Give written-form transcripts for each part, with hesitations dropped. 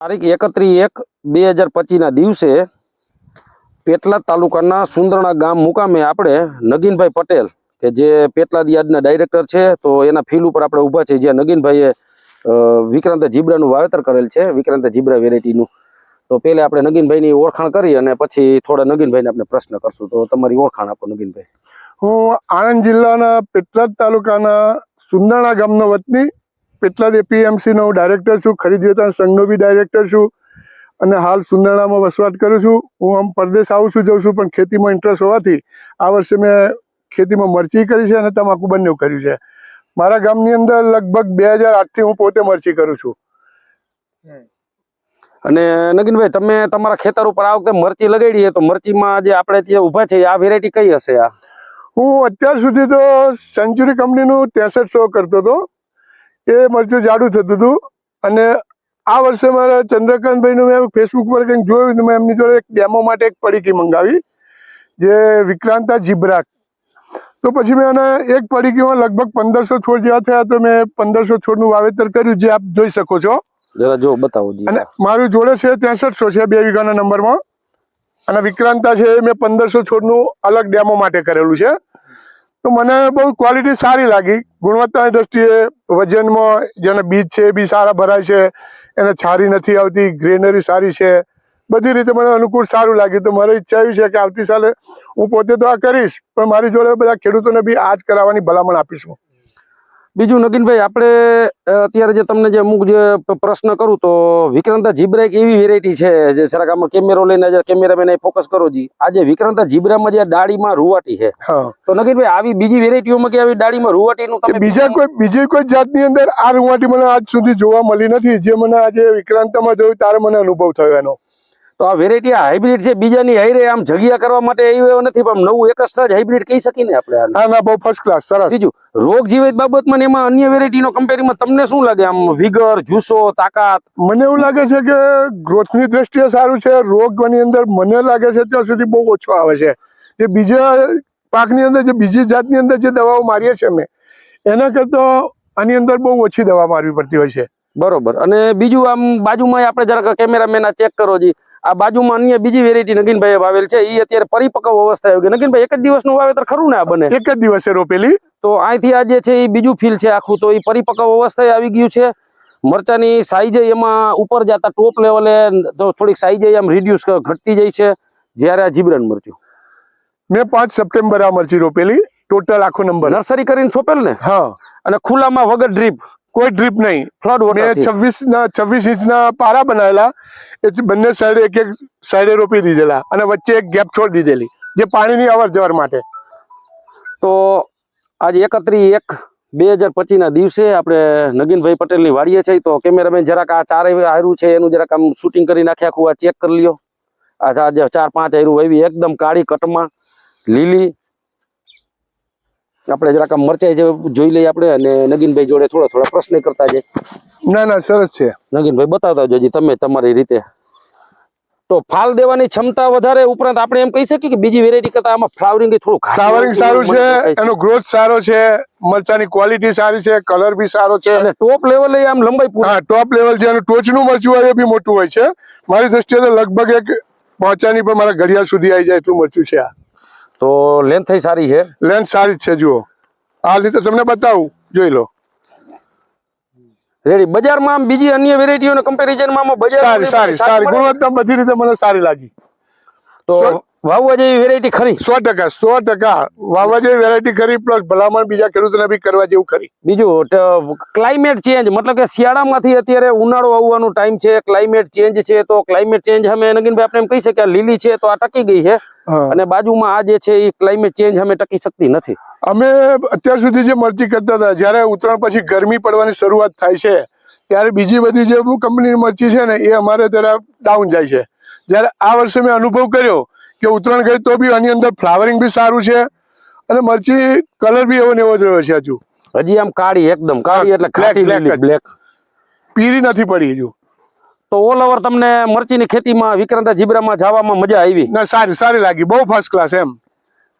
તારીખ 31/1/2025 ના દિવસે પેટલાદ તાલુકાના સુંદરણા ગામ મુકામે આપણે નગીનભાઈ પટેલ કે જે પેટલાદ યાર્ડના ડાયરેક્ટર છે, તો એના ફિલ્ડ ઉપર આપણે ઊભા છે, જ્યાં નગીનભાઈએ વિક્રાંત જીબ્રાનું વાવેતર કરેલ છે, વિક્રાંત જીબ્રા વેરાયટીનું. તો પહેલા આપણે નગીનભાઈની ઓળખાણ કરી અને પછી થોડા નગીનભાઈને આપણે પ્રશ્ન કરશું. તો તમારી ઓળખાણ આપો નગીનભાઈ. હું આણંદ જિલ્લાના પેટલાદ તાલુકાના સુંદરણા ગામનો વતની, પેટલાદ એપીએમસીનો હું ડાયરેક્ટર છું, ખરીદ વેચાણ સંઘનો બી ડાયરેક્ટર છું અને હાલ સુંદરણામાં વસવાટ કરું છું. હું આમ પરદેશ આવું છું જઉં છું, પણ ખેતીમાં ઇન્ટરેસ્ટ હોવાથી આ વર્ષે મેં ખેતીમાં મરચી કરી છે અને તમાકુ બંને કર્યું છે. મારા ગામની અંદર લગભગ 2008થી હું પોતે મરચી કરું છું. અને નગીનભાઈ, તમે તમારા ખેતર ઉપર આ વખતે મરચી લગાડી, તો મરચીમાં જે આપણે ત્યાં ઊભા છે આ વેરાયટી કઈ હશે? આ હું અત્યાર સુધી તો સેન્ચુરી કંપનીનું 6300 કરતો હતો, એ મરચું જાડું થતું હતું. અને આ વર્ષે મારા ચંદ્રકાંતભાઈનું મેં ફેસબુક પર કંઈક જોયું, મેં એમની જોડે એક ડેમો માટે એક પડીકી મંગાવી, જે વિક્રાંતા જીબ્રા. તો પછી મેં એને એક પડીકીમાં લગભગ 1500 છોડ જેવા થયા, તો મેં 1500 છોડનું વાવેતર કર્યું, જે આપ જોઈ શકો છો. જરા જો બતાવો. અને મારું જોડે છે 6300 છે 2 વીઘાના નંબરમાં, અને વિક્રાંતા છે એ મેં 1500 છોડનું અલગ ડેમો માટે કરેલું છે. તો મને બહુ ક્વોલિટી સારી લાગી, ગુણવત્તાની દ્રષ્ટિએ, વજનમાં, જેના બીજ છે એ બી સારા ભરાય છે, એને છારી નથી આવતી, ગ્રેનરી સારી છે, બધી રીતે મને અનુકૂળ સારું લાગ્યું. તો મારી ઈચ્છા એવી છે કે આવતી સાલે હું પોતે તો આ કરીશ, પણ મારી જોડે બધા ખેડૂતોને બી આ જ કરાવવાની ભલામણ આપીશું. બીજું નગીનભાઈ, આપણે અત્યારે જે તમને જે અમુક જે પ્રશ્ન કરું, તો વિક્રાંતા જીબ્રા એક એવી વેરાયટી છે જે જરાક આમાં કેમેરો લઈને કેમેરામેન ફોકસ કરો જી. આજે વિક્રાંતા જીબ્રામાં જે ડાળીમાં રૂવાટી છે, તો નગીનભાઈ આવી બીજી વેરાયટીઓમાં કે આવી ડાળીમાં રૂવાટીનું તમે બીજી કોઈ જાતની અંદર આ રૂવાટી મને આજ સુધી જોવા મળી નથી. જે મને આજે વિક્રાંતામાં જોયું ત્યારે મને અનુભવ થયો એનો. તો આ વેરાયટી હાઇબ્રિડ છે, બીજાની હાઈરે આમ જગ્યા કરવા માટે એવું નથી, પણ નવું એક જ હાઇબ્રિડ કહી શકીએ ને આપણે. હા ના, બહુ ફર્સ્ટ ક્લાસ, સરસ. બીજું રોગ જીવાત બાબતમાં એમાં અન્ય વેરાયટીનો કમ્પેરીમાં તમને શું લાગે? આમ વિગર, જુસ્સો, તાકાત? મને એવું લાગે છે કે ગ્રોથની દ્રષ્ટિએ સારું છે. રોગની અંદર મને લાગે છે ત્યાં સુધી બહુ ઓછો આવે છે. જે બીજા પાકની અંદર, જે બીજી જાતની અંદર જે દવાઓ મારીએ છીએ અમે, એના કરતાં આની અંદર બહુ ઓછી દવા મારવી પડતી હોય છે. બરોબર. અને બીજું આમ બાજુમાં આપણે જરાક કેમેરામેન આ ચેક કરો જી, આ બાજુમાં અન્ય બીજી વેરાયટી નગીનભાઈ વાવેલ છે, એ અત્યારે પરિપક્વ અવસ્થા આવી ગઈ. નગીનભાઈ, એક જ દિવસનું વાવેતર ખરું ને આ બને? એક જ દિવસે રોપેલી. તો અહીંથી આ જે છે એ બીજું ફીલ છે આખું, તો એ પરિપક્વ અવસ્થાએ આવી ગયું છે. મરચાની સાઈઝ એમાં ઉપર જતા ટોપ લેવલે તો થોડીક સાઈઝ આમ રિડ્યુસ ઘટતી જાય છે, જ્યારે આ જીબ્રાનું મરચું. મેં 5 સપ્ટેમ્બર આ મરચી રોપેલી, ટોટલ આખો નંબર નર્સરી કરીને સોંપેલ ને? હા. અને ખુલ્લામાં વગર ડ્રીપ? કોઈ ડ્રીપ નહીં, ફ્લડ વોટર. 26 ઇંચના પારા બનાવેલા, એટલે બંને સાઈડે એક સાઈડે રોપી દીધેલા અને વચ્ચે એક ગેપ છોડી દીધેલી, જે પાણીની અવર જવર માટે. તો આજે 31/1/2025 ના દિવસે આપણે નગીનભાઈ પટેલની વાડીએ છે. તો કેમેરામેન જરાક આ ચારે હારું છે એનું જરાક આમ શૂટિંગ કરી નાખે, આખું આ ચેક કરી લ્યો. આ જે 4-5 હારું આવી એકદમ કાળી કટમાં લીલી. આપણે જરાક આમ મરચાઈ જોઈ લઈએ આપણે, અને નગીનભાઈ જોડે થોડા પ્રશ્ન કરતા જાય. ના ના, સરસ છે. નગીનભાઈ બતાવતા જોજી તમે તમારી રીતે. તો ફાલ દેવાની ક્ષમતા વધારે, ઉપરાંત આપણે એમ કહી શકીએ કે બીજી વેરાયટી કરતા આમાં ફ્લાવરિંગ સારું છે, એનો ગ્રોથ સારો છે, મરચાની ક્વોલિટી સારી છે, કલર બી સારો છે, અને ટોપ લેવલે આમ લંબાઈ પૂરી. હા, ટોપ લેવલ છે. અને ટોચનું મરચું હોય એ બી મોટું હોય છે. મારી દ્રષ્ટિએ તો લગભગ એક પહોંચાની પર મારા ઘડિયાળ સુધી આવી જાય એટલું મરચું છે આ. તો લેન્થ સારી છે? લેન્થ સારી જ છે. જુઓ, આ રીતે તમને બતાવું, જોઈ લો. રેડી. બજારમાં બીજી અન્ય વેરાયટીઓના કમ્પેરિઝનમાં બજાર સારી ગુણવત્તા બધી રીતે મને સારી લાગી. તો વાવવા જેવી વેરાયટી ખરી? 100% વાવવા જેવી વેરાયટી ખરી, પ્લસ ભલામણ બીજા ખેડૂતોને બી કરવા જેવું ખરી. બીજું ક્લાઇમેટ ચેન્જ, મતલબ કે શિયાળામાંથી અત્યારે ઉનાળો આવવાનો ટાઈમ છે, ક્લાઇમેટ ચેન્જ છે. તો ક્લાઇમેટ ચેન્જ અમે નગીનભાઈ આપણે એમ કહી શકીએ લીલી છે તો આ ટકી ગઈ છે, અને બાજુમાં આ જે છે એ ક્લાઇમેટ ચેન્જ અમે ટકી શકતી નથી. અમે અત્યાર સુધી જે મરચી કરતા હતા, જ્યારે ઉત્તરાયણ પછી ગરમી પડવાની શરૂઆત થાય છે, ત્યારે બીજી બધી જે કંપનીની મરચી છે ને એ અમારે ત્યારે ડાઉન જાય છે. જ્યારે આ વર્ષે મેં અનુભવ કર્યો કે ઉત્તરાયણ ગઈ તો બી આની અંદર ફ્લાવરિંગ બી સારું છે, અને મરચી કલર બી એવો ને એવો જ રહ્યો છે. હજી આમ કાળી, એકદમ કાળી એટલે બ્લેક, પીળી નથી પડી હજુ. તો ઓલ ઓવર તમને મરચીની ખેતીમાં વિક્રાંતા જીબ્રામાં જવામાં મજા આવી? ના, સારી લાગી, બહુ ફર્સ્ટ ક્લાસ એમ.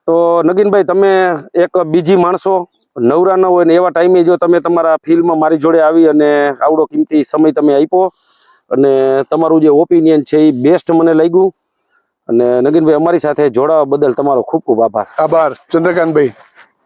તો નગીનભાઈ, તમે એક બીજી માણસો નવરા ન હોય ને એવા ટાઈમે જો તમે તમારા ફિલ્ડમાં મારી જોડે આવી અને આવડો કિંમતી સમય તમે આપ્યો, અને તમારું જે ઓપિનિયન છે એ બેસ્ટ મને લાગ્યું. અને નગીનભાઈ અમારી સાથે જોડાવા બદલ તમારો ખૂબ ખૂબ આભાર. આભાર ચંદ્રકાંતભાઈ.